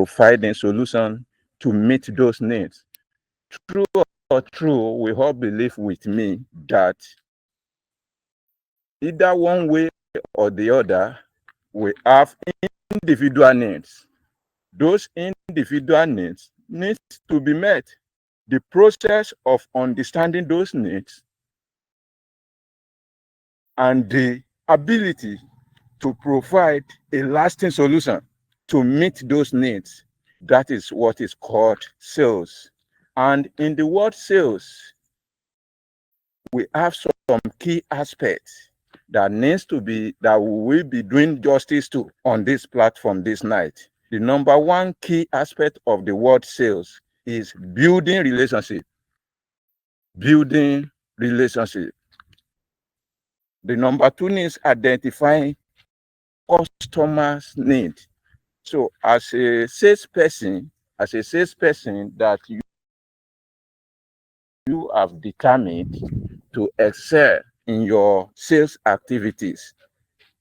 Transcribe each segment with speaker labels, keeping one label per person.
Speaker 1: providing solution to meet those needs. True or true, we all believe with me that either one way or the other, we have individual needs. Those individual needs to be met. The process of understanding those needs and the ability to provide a lasting solution to meet those needs, that is what is called sales. And in the word sales, we have some key aspects that we will be doing justice to on this platform this night. The number one key aspect of the word sales is building relationship. Building relationship. The number two is identifying customers' need. So as a salesperson that you have determined to excel in your sales activities,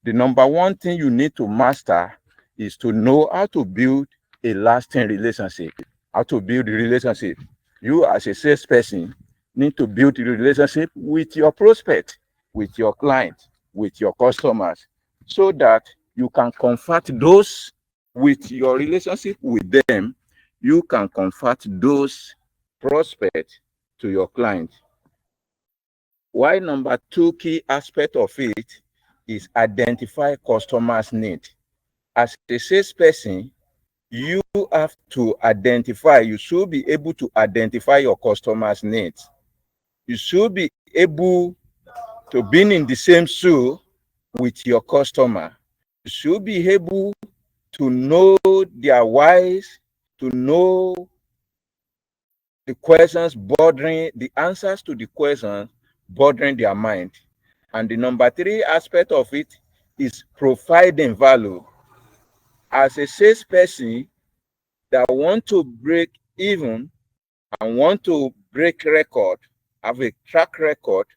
Speaker 1: the number one thing you need to master is to know how to build a lasting relationship. How to build a relationship. You as a salesperson need to build a relationship with your prospect, with your client, with your customers, so that you can convert those with your relationship with them. You can convert those prospects to your client. Why number two key aspect of it is identify customers' need. As a salesperson, you have to identify, you should be able to identify your customers' needs. You should be able to be in the same shoe with your customer. You should be able to know their whys, to know the answers to the questions bothering their mind. And the number three aspect of it is providing value. As a salesperson that want to break even and want to break record, have a track record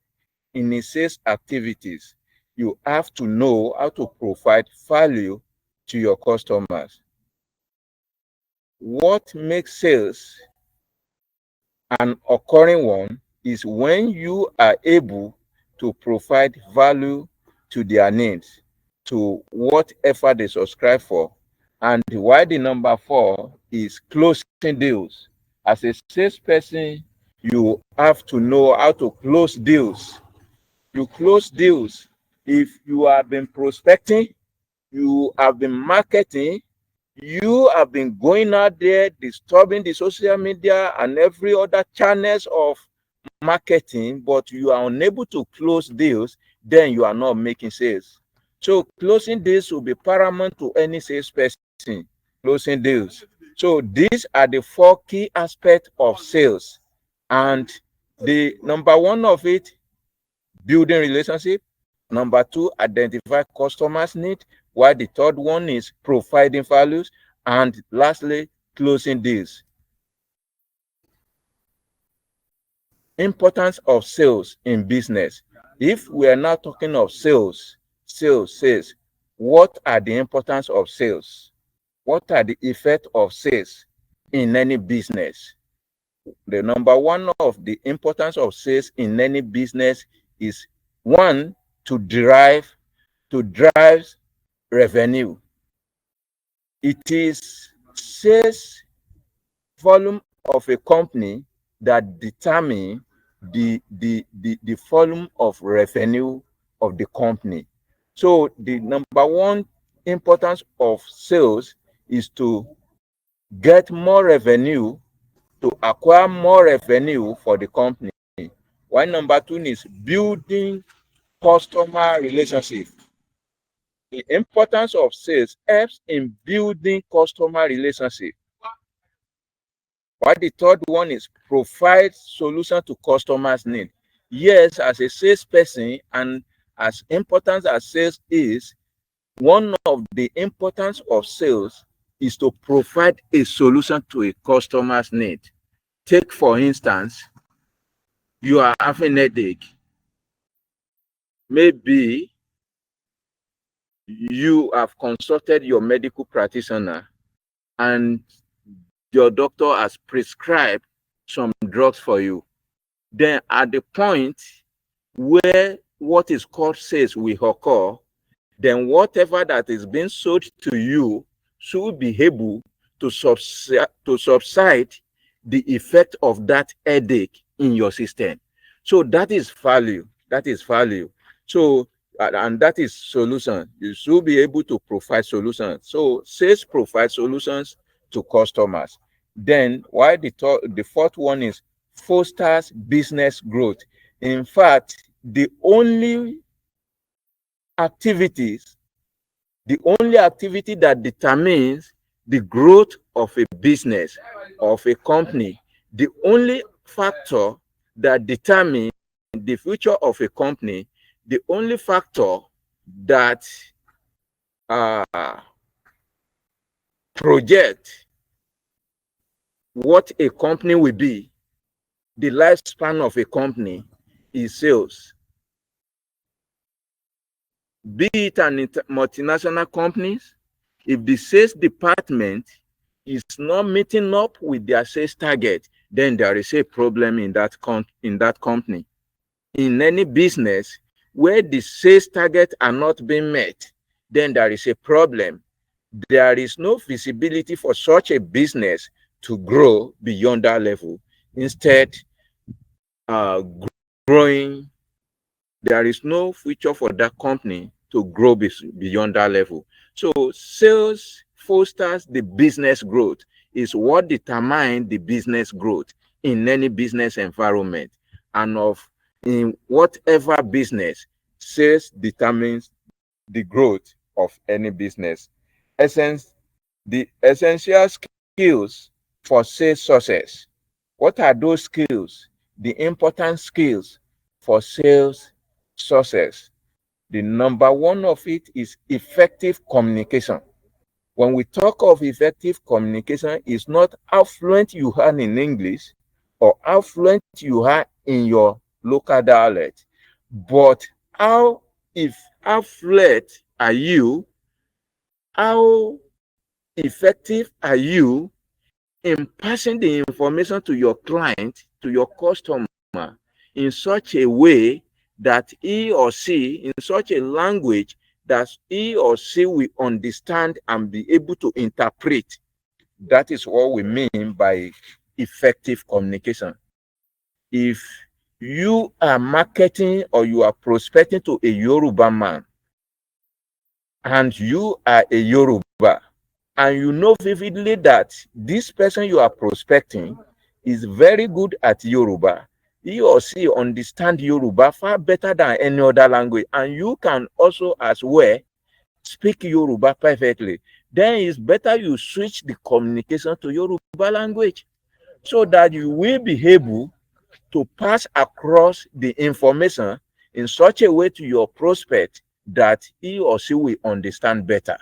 Speaker 1: in his sales activities, you have to know how to provide value to your customers. What makes sales an occurring one is when you are able to provide value to their needs, to whatever they subscribe for. And why the number four is closing deals. As a salesperson, you have to know how to close deals. You close deals. If you have been prospecting, you have been marketing, you have been going out there disturbing the social media and every other channels of marketing, but you are unable to close deals, then you are not making sales. So closing deals will be paramount to any salesperson. Closing deals. So these are the four key aspects of sales. And the number one of it, building relationship. Number two, identify customers' need. While the third one is providing values. And lastly, closing deals. Importance of sales in business. If we are not talking of sales, what are the importance of sales? What are the effects of sales in any business? The number one of the importance of sales in any business is one, to drive revenue. It is sales volume of a company that determine the volume of revenue of the company. So the number one importance of sales is to get more revenue, to acquire more revenue for the company. While number two is building customer relationship. The importance of sales helps in building customer relationship. While the third one is provide solution to customers' need. Yes, as a salesperson, and as important as sales is, one of the importance of sales is to provide a solution to a customer's need. Take, for instance, you are having a headache. Maybe you have consulted your medical practitioner and your doctor has prescribed some drugs for you. Then at the point where what is called sales will occur, then whatever that is being sold to you should be able to subside the effect of that headache in your system. So that is value. That is value. So, and that is solution. You should be able to provide solutions. So sales provide solutions to customers. Then why the fourth one is fosters business growth. In fact, activities the only activity that determines the growth of a business, of a company, the only factor that determines the future of a company, the only factor that uh, project what a company will be, the lifespan of a company, is sales. Be it an multinational companies, if the sales department is not meeting up with their sales target, then there is a problem in that company. In any business where the sales targets are not being met, then there is a problem. There is no visibility for such a business to grow beyond that level. Instead, growing, there is no future for that company to grow beyond that level. So sales fosters the business growth, is what determines the business growth in any business environment. And in whatever business, sales determines the growth of any business. The essential skills for sales success. What are those skills? The important skills for sales success. The number one of it is effective communication. When we talk of effective communication, it's not how fluent you are in English or how fluent you are in your local dialect, but how fluent are you, how effective are you in passing the information to your client, to your customer, in such a way that he or she, in such a language that he or she will understand and be able to interpret. That is what we mean by effective communication. If you are marketing or you are prospecting to a Yoruba man, and you are a Yoruba, and you know vividly that this person you are prospecting is very good at Yoruba, he or she understand Yoruba far better than any other language, and you can also as well speak Yoruba perfectly, then it's better you switch the communication to Yoruba language so that you will be able to pass across the information in such a way to your prospect that he or she will understand better.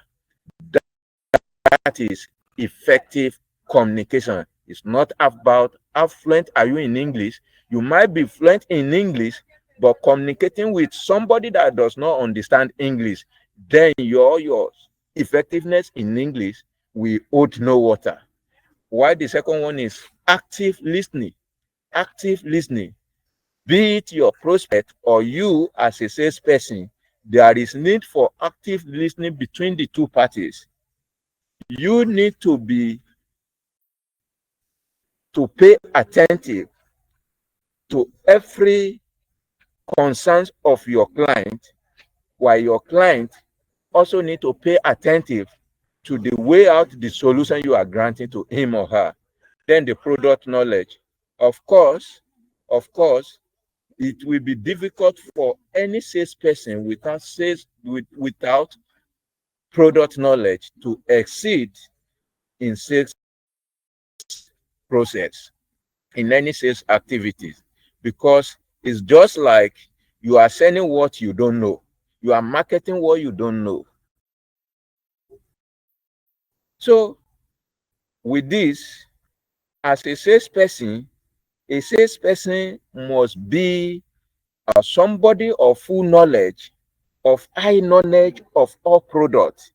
Speaker 1: That is effective communication. It's not about how fluent are you in English. You might be fluent in English, but communicating with somebody that does not understand English, then your effectiveness in English will hold no water. Why the second one is active listening. Active listening. Be it your prospect or you as a salesperson, there is need for active listening between the two parties. You need to pay attentive to every concerns of your client, while your client also need to pay attentive to the way out the solution you are granting to him or her. Then the product knowledge. Of course, it will be difficult for any salesperson without product knowledge to exceed in sales process, in any sales activities, because it's just like you are selling what you don't know, you are marketing what you don't know. So with this, as a salesperson must be somebody of full knowledge, of high knowledge of all products.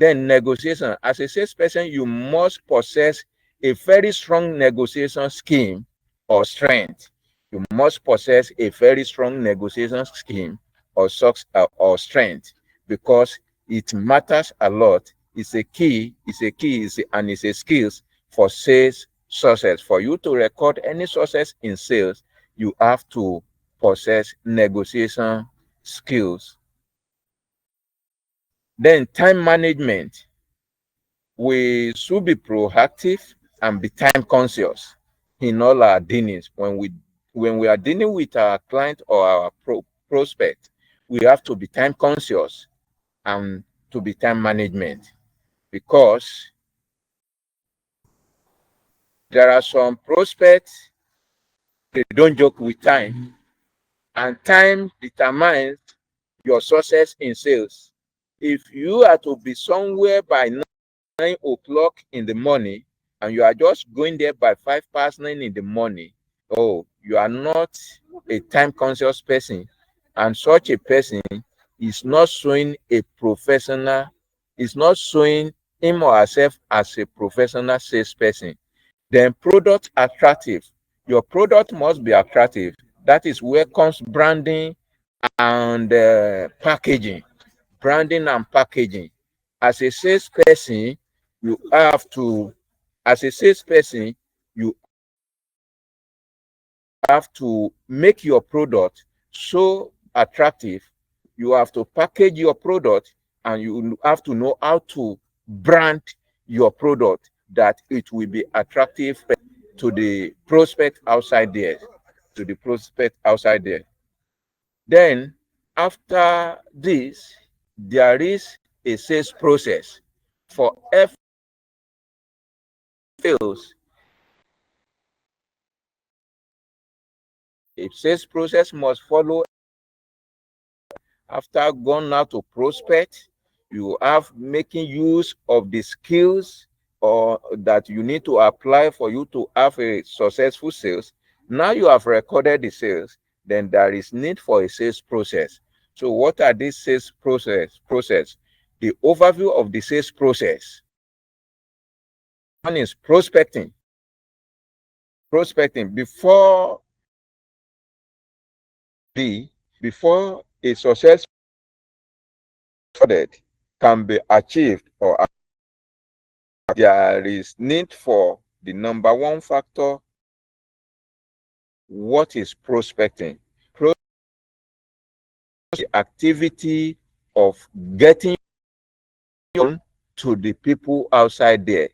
Speaker 1: Then negotiation. As a salesperson, you must possess a very strong negotiation scheme or strength. You must possess a very strong negotiation scheme or strength, because it matters a lot. It's a key, and it's a skills for sales success. For you to record any success in sales, you have to possess negotiation skills. Then time management. We should be proactive and be time conscious in all our dealings. When we are dealing with our client or our prospect, we have to be time conscious and to be time management, because there are some prospects, they don't joke with time, and time determines your success in sales. If you are to be somewhere by 9 o'clock in the morning and you are just going there by 9:05 in the morning, oh, you are not a time conscious person, and such a person is not showing a professional, is not showing him or herself as a professional salesperson. Then product attractive. Your product must be attractive. That is where comes branding and packaging. Branding and packaging. As a salesperson, you have to, as a salesperson, you have to make your product so attractive. You have to package your product, and you have to know how to brand your product that it will be attractive to the prospect outside there, to the prospect outside there. Then after this, there is a sales process. For every sales, a sales process must follow. After going out to prospect, you have making use of the skills or that you need to apply for you to have a successful sales. Now you have recorded the sales, then there is need for a sales process. So what are these sales process? The overview of the sales process. One is prospecting. Prospecting before a success can be achieved, or there is need for the number one factor. What is prospecting? The activity of getting to the people outside there.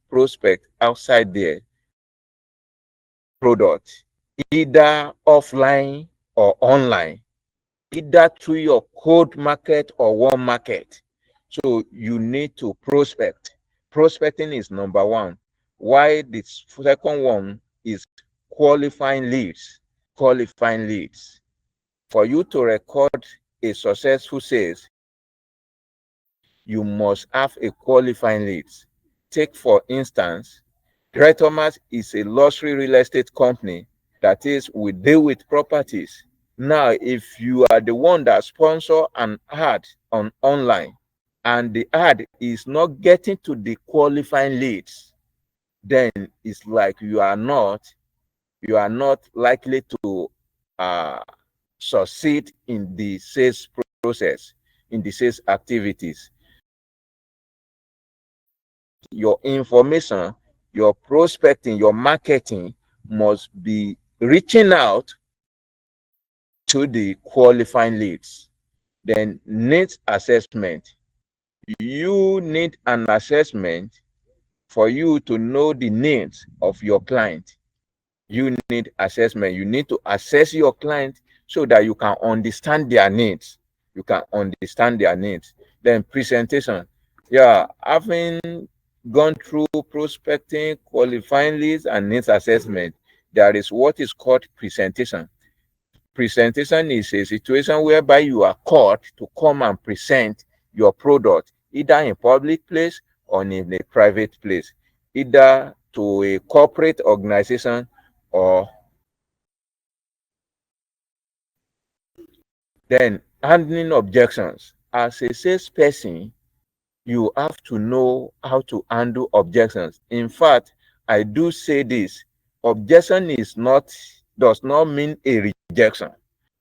Speaker 1: Prospect outside there. Product, either offline or online, either through your cold market or warm market. So you need to prospect. Prospecting is number one. Why the second one is qualifying leads. Qualifying leads. For you to record a successful sales, you must have a qualifying leads. Take for instance, RealtorMax is a luxury real estate company. That is, we deal with properties. Now, if you are the one that sponsor an ad on online, and the ad is not getting to the qualifying leads, then it's like you are not likely to succeed in the sales process, in the sales activities. Your information, your prospecting, your marketing must be reaching out to the qualifying leads. Then needs assessment. You need an assessment for you to know the needs of your client. You need assessment. You need to assess your client so that you can understand their needs. You can understand their needs. Then presentation. Yeah, having gone through prospecting, qualifying leads, and needs assessment, there is what is called presentation. Presentation is a situation whereby you are called to come and present your product, either in public place or in a private place, either to a corporate organization or. Then handling objections. as a salesperson, you have to know how to handle objections. In fact, I do say this: objection does not mean a rejection.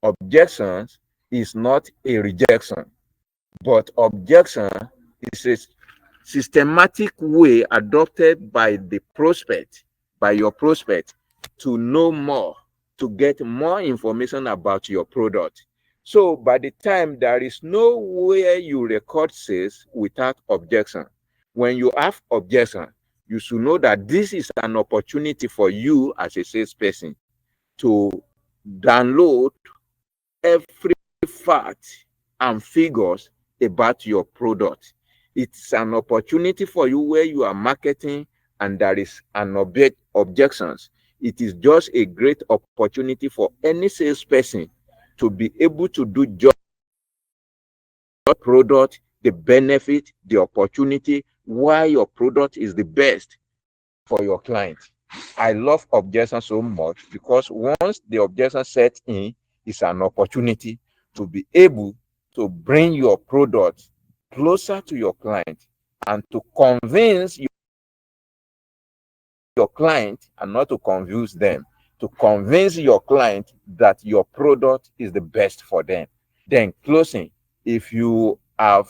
Speaker 1: Objections is not a rejection, but objection is a systematic way adopted by the prospect, by your prospect, to know more, to get more information about your product. So by the time, there is no way you record sales without objection. When you have objection, you should know that this is an opportunity for you as a salesperson to download every fact and figures about your product. It's an opportunity for you where you are marketing and there is an objections. It is just a great opportunity for any salesperson to be able to do just product, the benefit, the opportunity, why your product is the best for your client. I love objection so much because once the objection sets in, it's an opportunity to be able to bring your product closer to your client and to convince your client, and not to confuse them, to convince your client that your product is the best for them. Then closing, if you have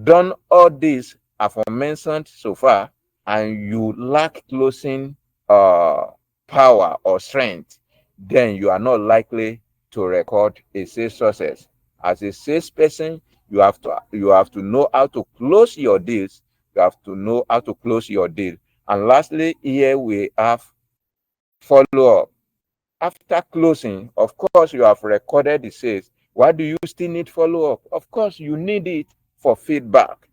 Speaker 1: done all this aforementioned so far and you lack closing power or strength, then you are not likely to record a sales success. As a salesperson, you have to know how to close your deals. You have to know how to close your deal. And lastly, here we have follow-up. After closing, of course, you have recorded the sales. Why do you still need follow-up? Of course, you need it for feedback.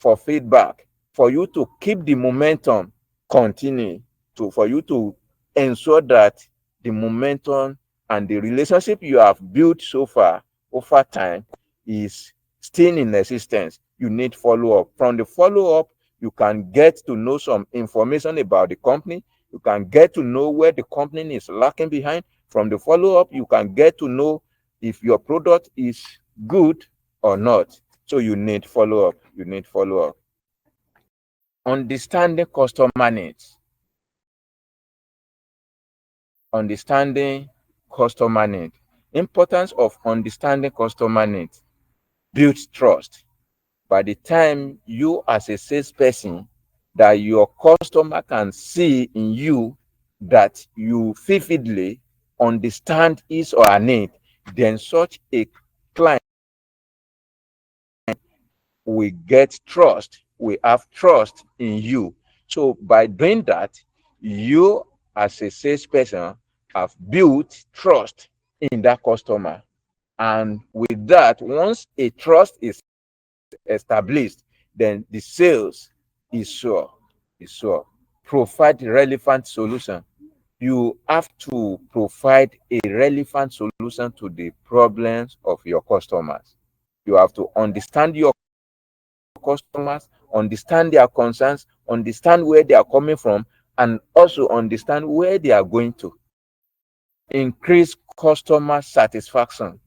Speaker 1: For you to keep the momentum continuing, for you to ensure that the momentum and the relationship you have built so far over time is still in existence. You need follow-up. From the follow-up, you can get to know some information about the company. You can get to know where the company is lacking behind. From the follow-up, you can get to know if your product is good or not. So you need follow-up. You need follow-up. Understanding customer needs. Understanding customer needs. Importance of understanding customer needs builds trust. By the time you as a salesperson, that your customer can see in you that you vividly understand his or her need, then such a client will get trust, will have trust in you. So by doing that, you as a salesperson have built trust in that customer. And with that, once a trust is established, then the sales is sure. Provide relevant solution. You have to provide a relevant solution to the problems of your customers. You have to understand your customers, understand their concerns, understand where they are coming from, and also understand where they are going to. Increase customer satisfaction.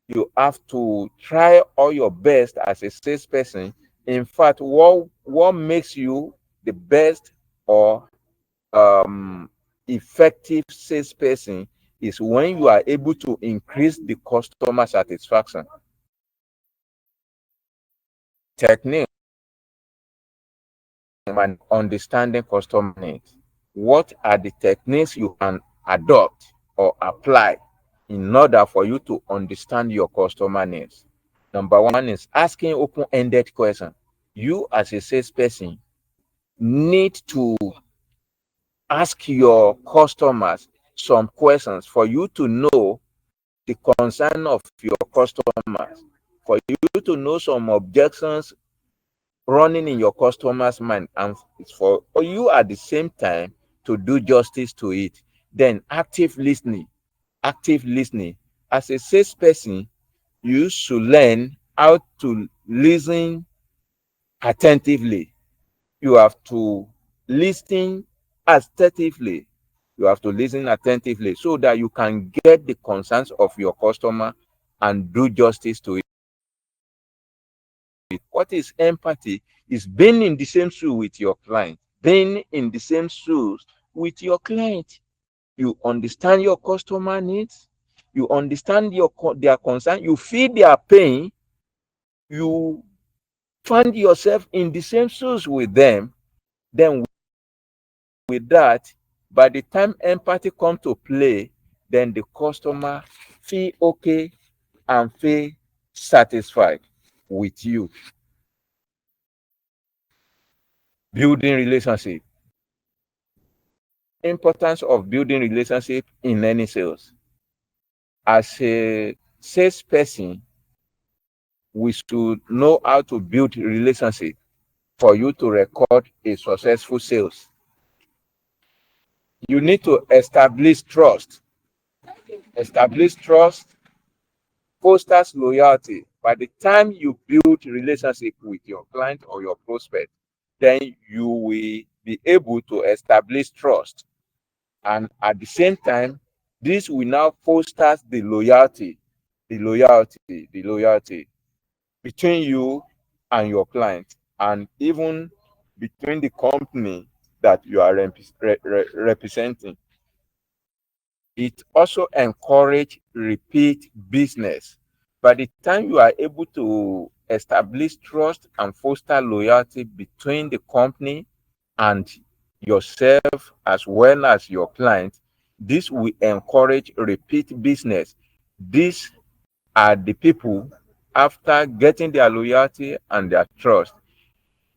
Speaker 1: You have to try all your best as a salesperson. In fact, what makes you the best or effective salesperson is when you are able to increase the customer satisfaction. Technique and understanding customer needs. What are the techniques you can adopt or apply in order for you to understand your customer needs? Number one is asking open-ended questions. You as a salesperson need to ask your customers some questions for you to know the concern of your customers, for you to know some objections running in your customer's mind, and it's for you at the same time to do justice to it. Then active listening. As a salesperson, you should learn how to listen attentively. You have to listen attentively. So that you can get the concerns of your customer and do justice to it. What is empathy? Is being in the same shoe with your client. Being in the same shoes with your client. You understand your customer needs. You understand their concern. You feel their pain. You find yourself in the same shoes with them. Then with that, by the time empathy comes to play, then the customer feel okay and feel satisfied with you. Building relationship. Importance of building relationship in any sales. As a salesperson, we should know how to build relationship for you to record a successful sales. You need to establish trust. Establish trust fosters loyalty. By the time you build relationship with your client or your prospect, then you will be able to establish trust. And at the same time, this will now foster the loyalty between you and your client, and even between the company that you are representing. It also encourages repeat business. By the time you are able to establish trust and foster loyalty between the company and yourself as well as your client, this will encourage repeat business. These are the people, after getting their loyalty and their trust,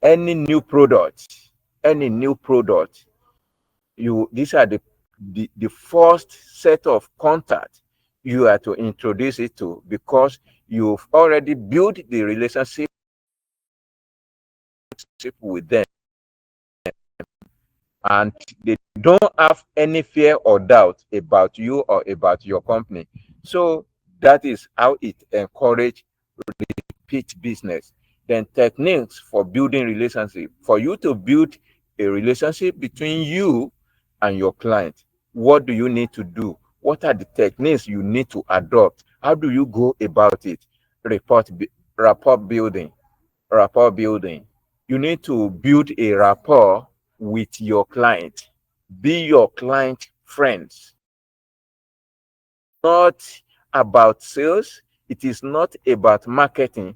Speaker 1: any new product, these are the first set of contact you are to introduce it to, because you've already built the relationship with them, and they don't have any fear or doubt about you or about your company. So that is how it encourages repeat business. Then techniques for building relationship. For you to build a relationship between you and your client, what do you need to do? What are the techniques you need to adopt? How do you go about it? Rapport building. Rapport building. You need to build a rapport with your client. Be your client friends. Not about sales. It is not about marketing.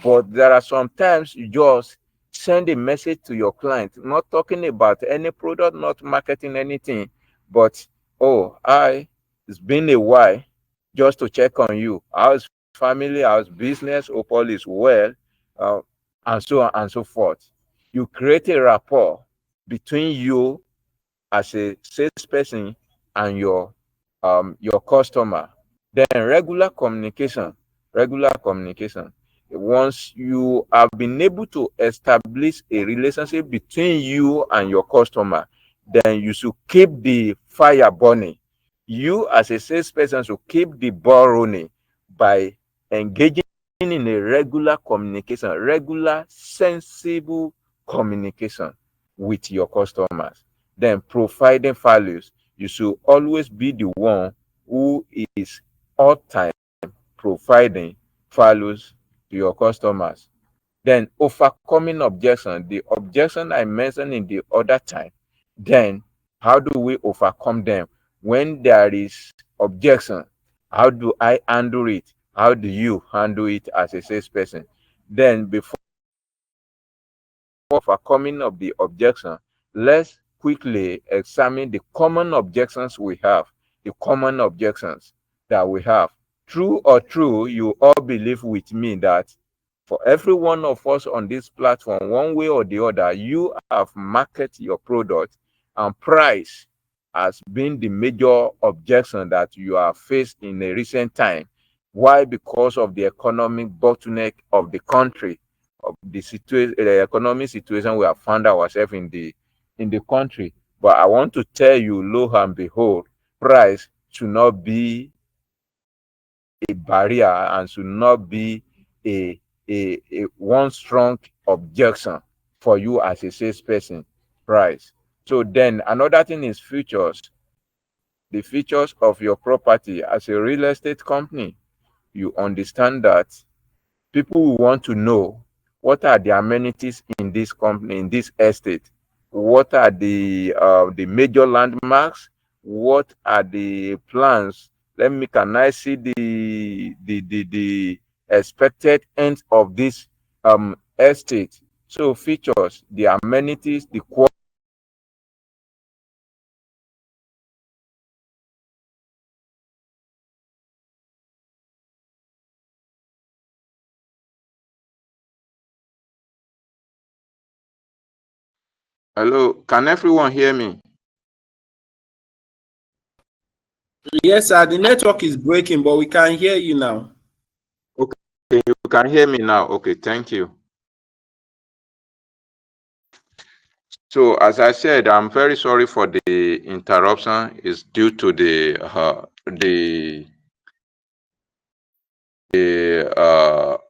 Speaker 1: But there are sometimes you just send a message to your client, not talking about any product, not marketing anything, but it's been a while, just to check on you. How's family? How's business? Hope all is well, uh, and so on and so forth. You create a rapport between you as a salesperson and your customer. Then regular communication. Once you have been able to establish a relationship between you and your customer, then you should keep the fire burning. You as a salesperson should keep the ball rolling by engaging in a regular communication, regular sensible communication with your customers. Then providing values. You should always be the one who is all time providing values to your customers. Then overcoming objection, the objection I mentioned in the other time. Then how do we overcome them? When there is objection, how do I handle it? How do you handle it as a salesperson? Then before overcoming of the objection, let's quickly examine the common objections we have. The common objections that we have. True or true, you all believe with me that for every one of us on this platform, one way or the other, you have marketed your product, and price has been the major objection that you have faced in a recent time. Why? Because of the economic bottleneck of the country, of the economic situation we have found ourselves in the country. But I want to tell you, lo and behold, price should not be a barrier and should not be a one strong objection for you as a salesperson. Price. So then another thing is features. The features of your property. As a real estate company, you understand that people will want to know What are the amenities in this company, in this estate? What are the major landmarks? What are the plans? Can I see the expected end of this estate? So features, the amenities, the quality. Hello, can everyone hear me?
Speaker 2: Yes, sir. The network is breaking, but we can hear you now.
Speaker 1: Okay, you can hear me now. Okay, thank you. So, as I said, I'm very sorry for the interruption. It's due to the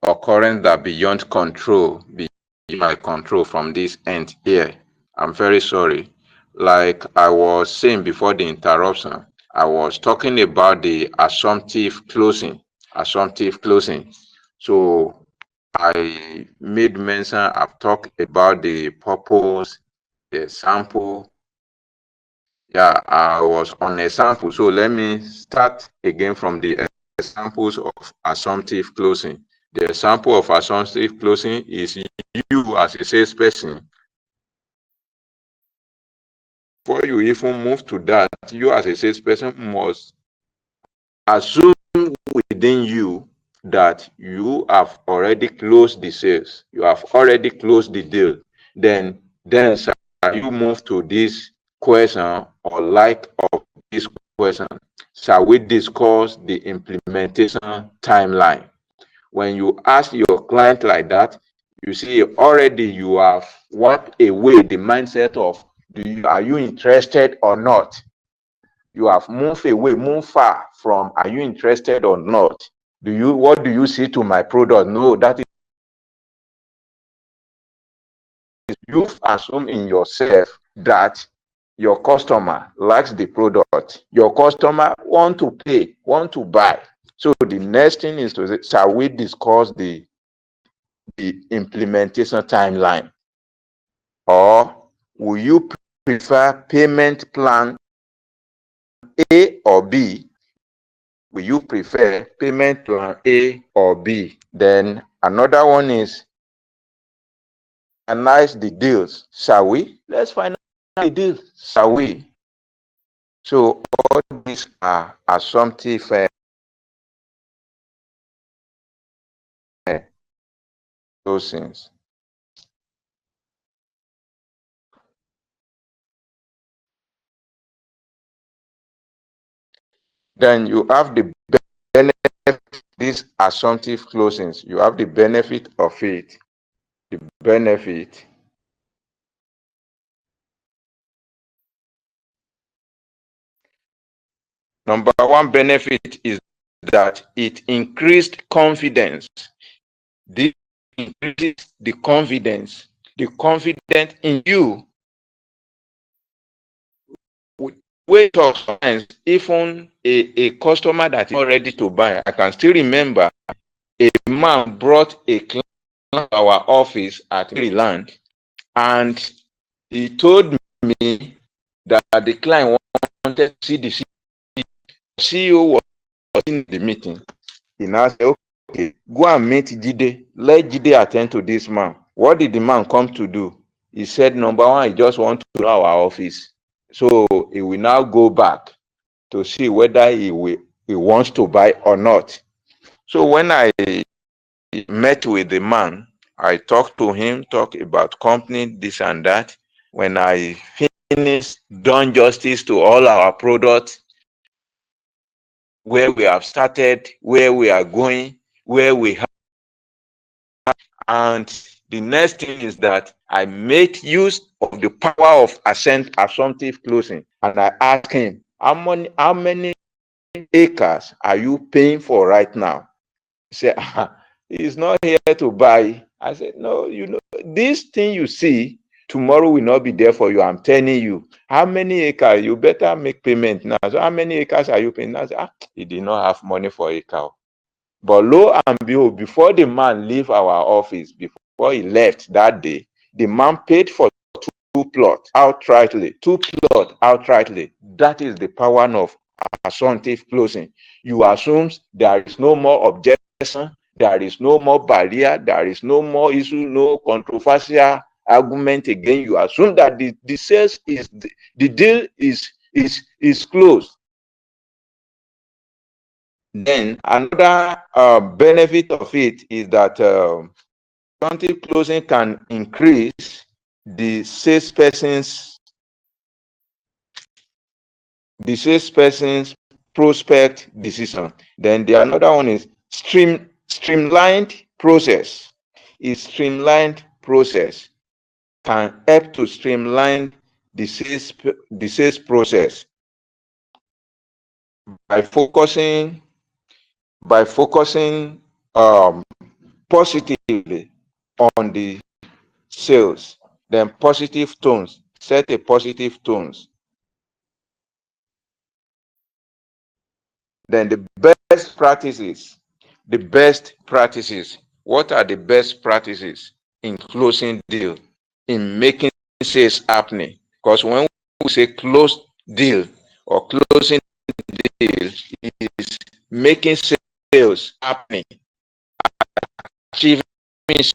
Speaker 1: occurrence that beyond control, beyond my control from this end here. I'm very sorry. Like I was saying before the interruption, I was talking about the assumptive closing. Assumptive closing. So I made mention, I've talked about the purpose, the sample. Yeah, I was on a sample. So let me start again from the examples of assumptive closing. The example of assumptive closing is you as a salesperson. Before you even move to that, you as a salesperson must assume within you that you have already closed the sales, you have already closed the deal. Then shall you move to this question or like of this question? Shall we discuss the implementation timeline? When you ask your client like that, you see already you have wiped away the mindset of are you interested or not? You have moved away, moved far from are you interested or not? What do you see to my product? No, that is you've assumed in yourself that your customer likes the product. Your customer want to pay, want to buy. So the next thing is to say, shall we discuss the implementation timeline? Or will you prefer payment plan A or B? Will you prefer payment plan A or B? Then another one is finalize the deals. Shall we? Let's finalize the deals. Shall we? So all these are assumptive those things. Then you have the benefit, these assumptive closings. You have the benefit of it. The benefit. Number one benefit is that it increased confidence. This increases the confidence in you. Wait, sometimes even a customer that is not ready to buy. I can still remember a man brought a client to our office at Maryland, and he told me that the client wanted to see the CEO was in the meeting. He now said, okay, go and meet Jide. Let Jide attend to this man. What did the man come to do? He said, number one, he just wants to know our office. So he will now go back to see whether he wants to buy or not. So when I met with the man, I talked to him, talk about company, this and that. When I finished, done justice to all our products, where we have started, where we are going, where we have. And the next thing is that I made use of the power of assumptive closing. And I asked him, how many acres are you paying for right now? He said, he's not here to buy. I said, no, this thing you see, tomorrow will not be there for you. I'm telling you. How many acres? You better make payment now. So how many acres are you paying? I said, he did not have money for a cow. But lo and behold, before the man leave our office, before before he left that day, the man paid for two plots outrightly. That is the power of assumptive closing. You assume there is no more objection, there is no more barrier, there is no more issue, no controversial argument again. You assume that the sales is the deal is closed. Then another benefit of it is that assumptive closing can increase the salesperson's prospect decision. Then the another one is streamlined process. Streamlined process can help to streamline the sales process by focusing positively on the sales. Then positive tones, set a positive tones. Then the best practices. What are the best practices in closing deal, in making sales happening? Because when we say close deal or closing deal, it is making sales happening, achieving sales,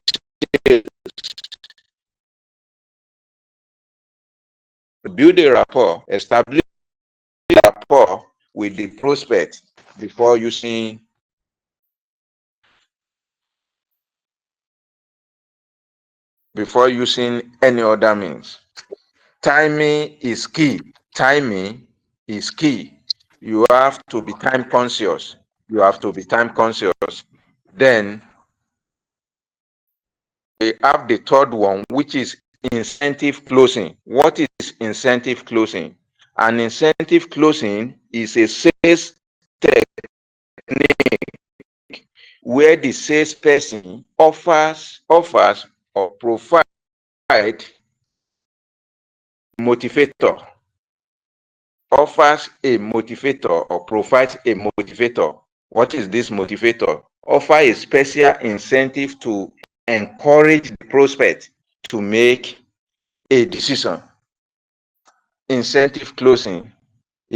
Speaker 1: build a rapport, establish a rapport with the prospect before using any other means. Timing is key. You have to be time conscious. Then we have the third one, which is incentive closing. What is incentive closing? An incentive closing is a sales technique where the salesperson offers or provide motivator, offers a motivator or provides a motivator. What is this motivator? Offer a special incentive to encourage the prospect to make a decision. Incentive closing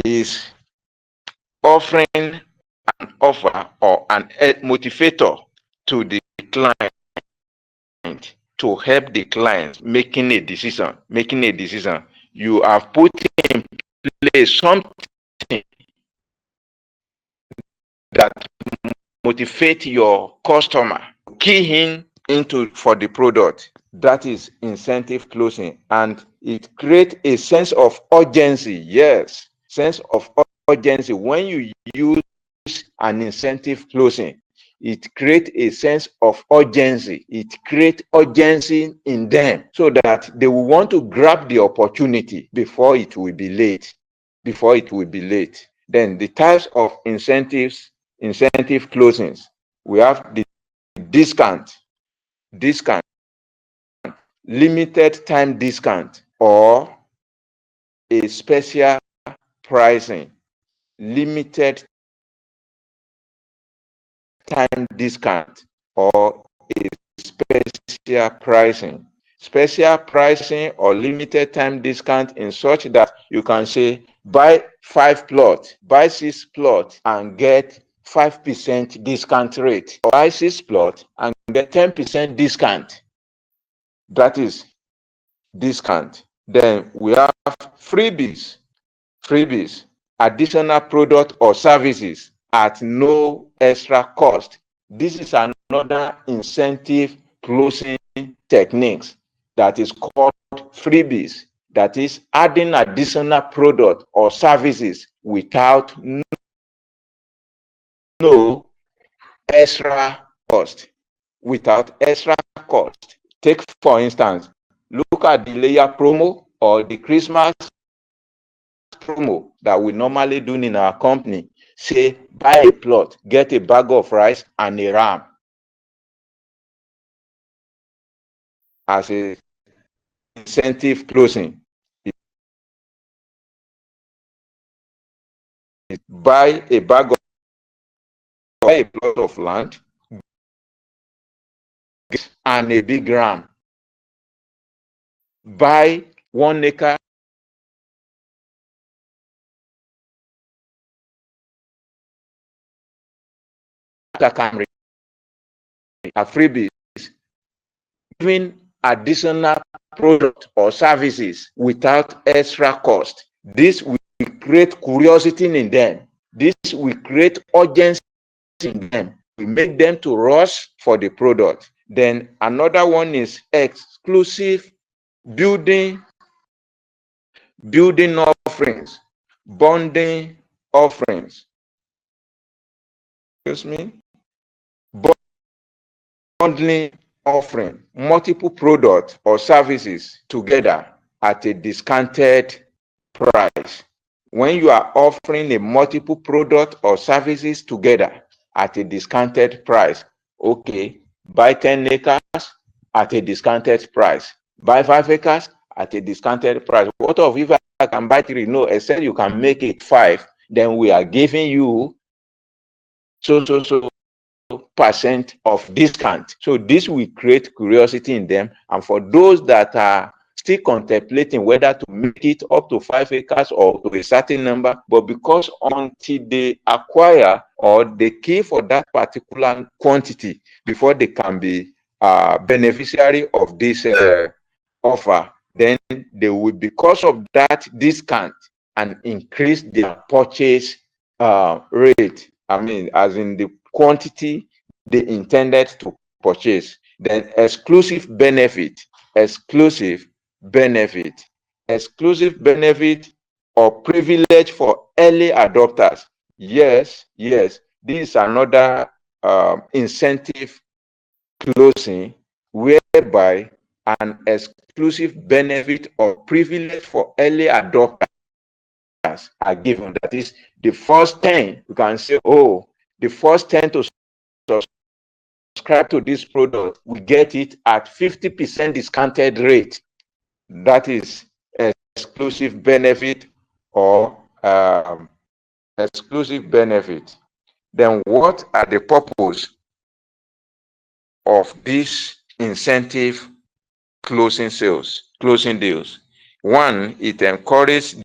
Speaker 1: is offering an offer or an motivator to the client to help the client making a decision. You have put in place something that motivate your customer key in into for the product. That is incentive closing, and it creates a sense of urgency. Yes, sense of urgency. When you use an incentive closing, it creates a sense of urgency. It creates urgency in them so that they will want to grab the opportunity before it will be late. Then the types of incentive closings. We have the discount, limited time discount, or a special pricing, limited time discount, or a special pricing or limited time discount in such that you can say buy 5 plots, buy 6 plots and get 5% discount rate, or buy 6 plots and get 10% discount. That is discount. Then we have freebies, additional product or services at no extra cost. This is another incentive closing techniques that is called freebies, that is adding additional product or services without no extra cost. Take for instance, look at the layer promo or the Christmas promo that we normally do in our company. Say buy a plot, get a bag of rice and a ram as a incentive closing. Buy a bag of buy a plot of land, and a big ram. Buy 1 acre Camry, a freebies, giving additional product or services without extra cost. This will create curiosity in them. This will create urgency in them. We make them to rush for the product. Then another one is exclusive building offerings, bonding offerings. Excuse me. Bundling offering multiple products or services together at a discounted price. When you are offering a multiple product or services together at a discounted price, okay, buy 10 acres at a discounted price, buy 5 acres at a discounted price. What of if I can buy 3? No, except you can make it 5, then we are giving you so percent of discount. So this will create curiosity in them. And for those that are still contemplating whether to make it up to 5 acres or to a certain number, but because until they acquire or they key for that particular quantity before they can be beneficiary of this offer, then they will, because of that discount, and increase their purchase rate. I mean, as in the quantity they intended to purchase. Then exclusive benefit or privilege for early adopters. Yes, this is another incentive closing whereby an exclusive benefit or privilege for early adopters are given. That is, the first 10, you can say, oh, the first 10 to subscribe to this product, we get it at 50% discounted rate. That is exclusive benefit or exclusive benefit. Then what are the purpose of this incentive closing deals? One, it encourages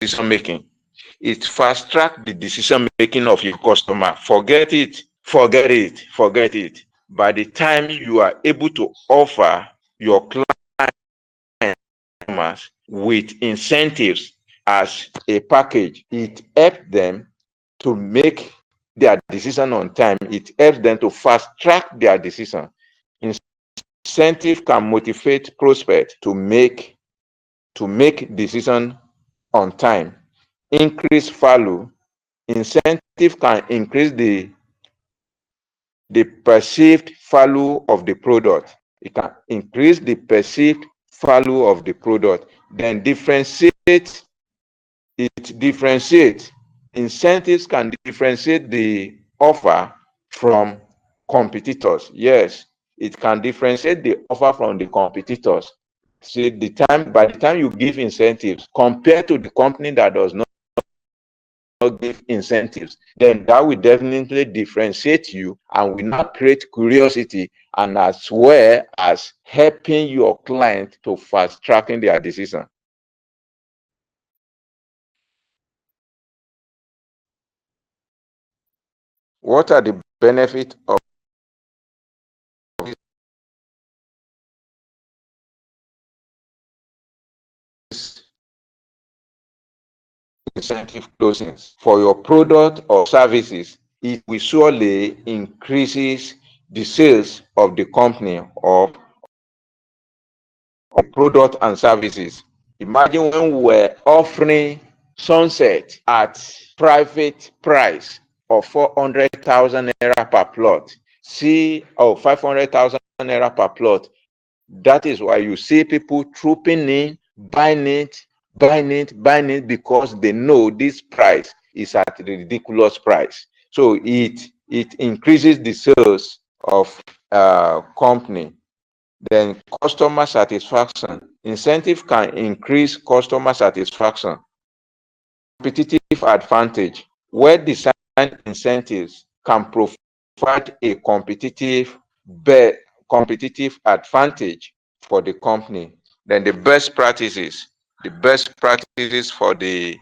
Speaker 1: decision making. It fast track the decision making of your customer. Forget it. By the time you are able to offer your customers with incentives as a package, it helps them to make their decision on time. It helps them to fast track their decision. Incentive can motivate prospects to make decision on time. Increase value. Incentive can increase the perceived value of the product. It can increase the perceived value of the product. Then differentiate. Incentives can differentiate the offer from competitors. Yes, it can differentiate the offer from the competitors. See, by the time you give incentives compared to the company that does not give incentives, then that will definitely differentiate you and will not create curiosity, and as well as helping your client to fast tracking their decision. What are the benefits of these incentive closings? For your product or services, it will surely increases the sales of the company or product and services. Imagine when we were offering sunset at private price of 400,000 naira per plot. See, 500,000 naira per plot. That is why you see people trooping in, buying it because they know this price is at a ridiculous price. So it increases the sales of company. Then customer satisfaction. Incentive can increase customer satisfaction. Competitive advantage. Well-designed incentives can provide a competitive competitive advantage for the company. Then the best practices for the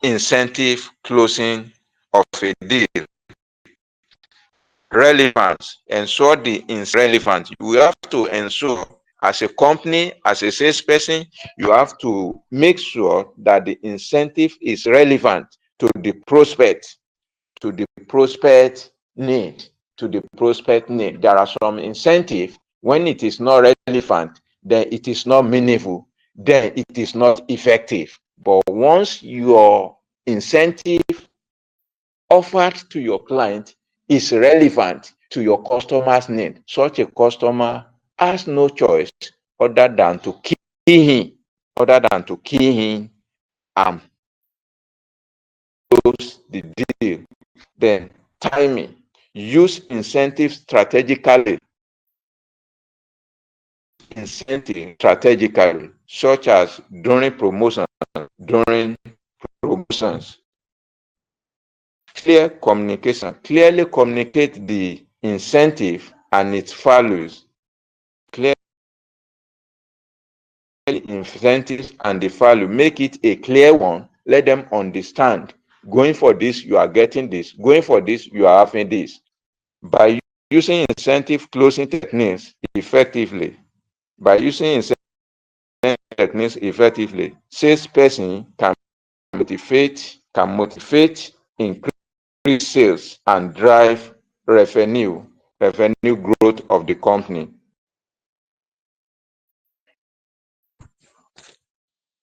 Speaker 1: incentive closing of a deal. Relevance, ensure the relevant. You have to ensure as a company, as a salesperson, you have to make sure that the incentive is relevant to the prospect, need, There are some incentive, when it is not relevant, then it is not meaningful, then it is not effective. But once your incentive offered to your client is relevant to your customer's need, such a customer has no choice other than to key in and close the deal. Then timing. Use incentives strategically, such as during promotions. Clear communication. Clearly communicate the incentive and its values. Clear incentives and the value. Make it a clear one. Let them understand. Going for this, you are getting this. Going for this, you are having this. By using incentive closing techniques effectively, salesperson can motivate, increase sales, and drive revenue growth of the company.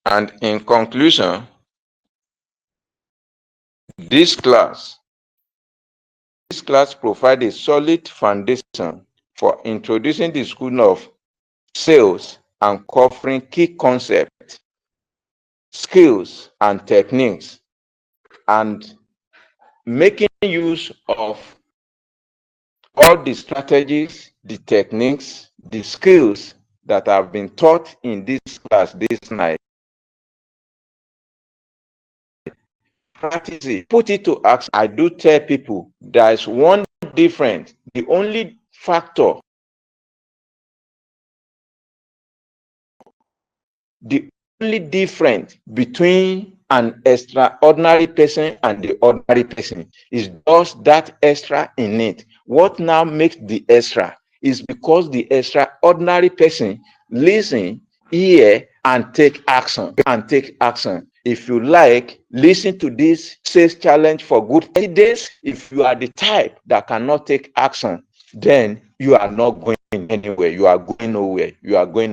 Speaker 1: And in conclusion, this class provides a solid foundation for introducing the school of sales and covering key concepts, skills, and techniques, and making use of all the strategies, the techniques, the skills that have been taught in this class this night. Practice it, put it to action. I do tell people there is one difference. The only factor, the only difference between an extraordinary person and the ordinary person is just that extra in it. What now makes the extra is because the extraordinary person listen, hear, and take action. If you like, listen to this sales challenge for good 30 days. If you are the type that cannot take action, then you are not going anywhere. You are going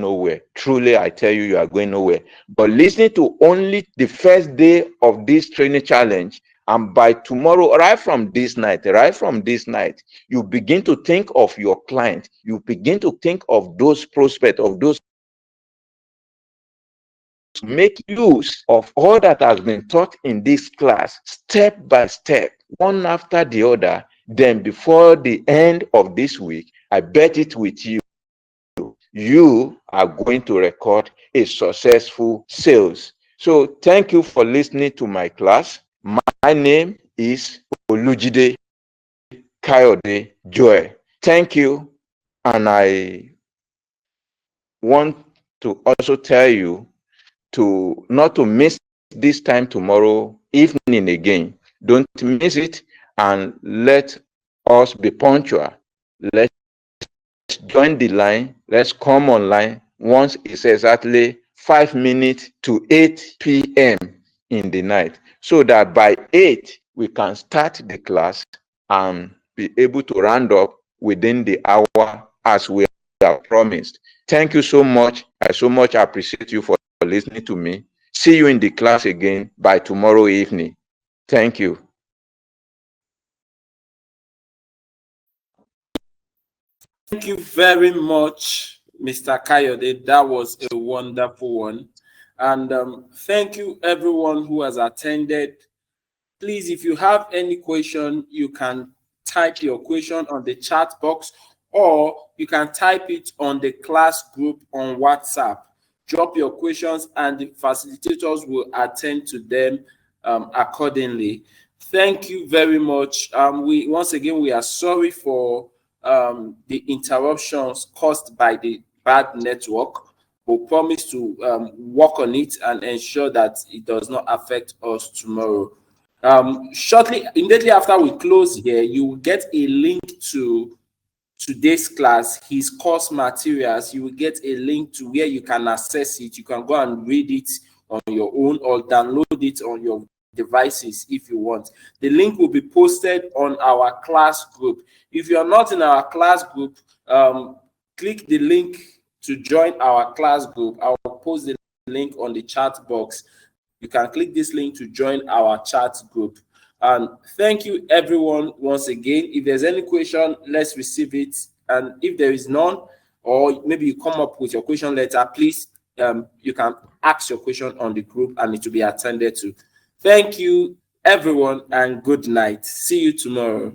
Speaker 1: nowhere. Truly, I tell you, you are going nowhere. But listening to only the first day of this training challenge, and by tomorrow, right from this night, you begin to think of your client. You begin to think of those prospects, of those. Make use of all that has been taught in this class, step by step, one after the other. Then before the end of this week, I bet it with you, you are going to record a successful sales. So thank you for listening to my class. My name is OLUJIDE KAYODE Joy. Thank you. And I want to also tell you not to miss this time tomorrow evening again. Don't miss it, and let us be punctual. Let's join the line. Let's come online once it's exactly 5 minutes to 8 p.m. in the night, so that by 8 we can start the class and be able to round up within the hour as we have promised. Thank you so much. I so much appreciate you for listening to me. See you in the class again by tomorrow evening. Thank you.
Speaker 2: Thank you very much, Mr. Kayode. That was a wonderful one. And thank you, everyone who has attended. Please, if you have any question, you can type your question on the chat box, or you can type it on the class group on WhatsApp. Drop your questions and the facilitators will attend to them accordingly. Thank you very much. Once again, we are sorry for the interruptions caused by the bad network. We'll promise to work on it and ensure that it does not affect us tomorrow. Shortly, immediately after we close here, you will get a link to today's class, his course materials. You will get a link to where you can access it. You can go and read it on your own or download it on your devices if you want. The link will be posted on our class group. If you are not in our class group, click the link to join our class group. I will post the link on the chat box. You can click this link to join our chat group. And thank you everyone once again. If there's any question, let's receive it. And if there is none, or maybe you come up with your question later, please you can ask your question on the group and it will be attended to. Thank you everyone and good night. See you tomorrow.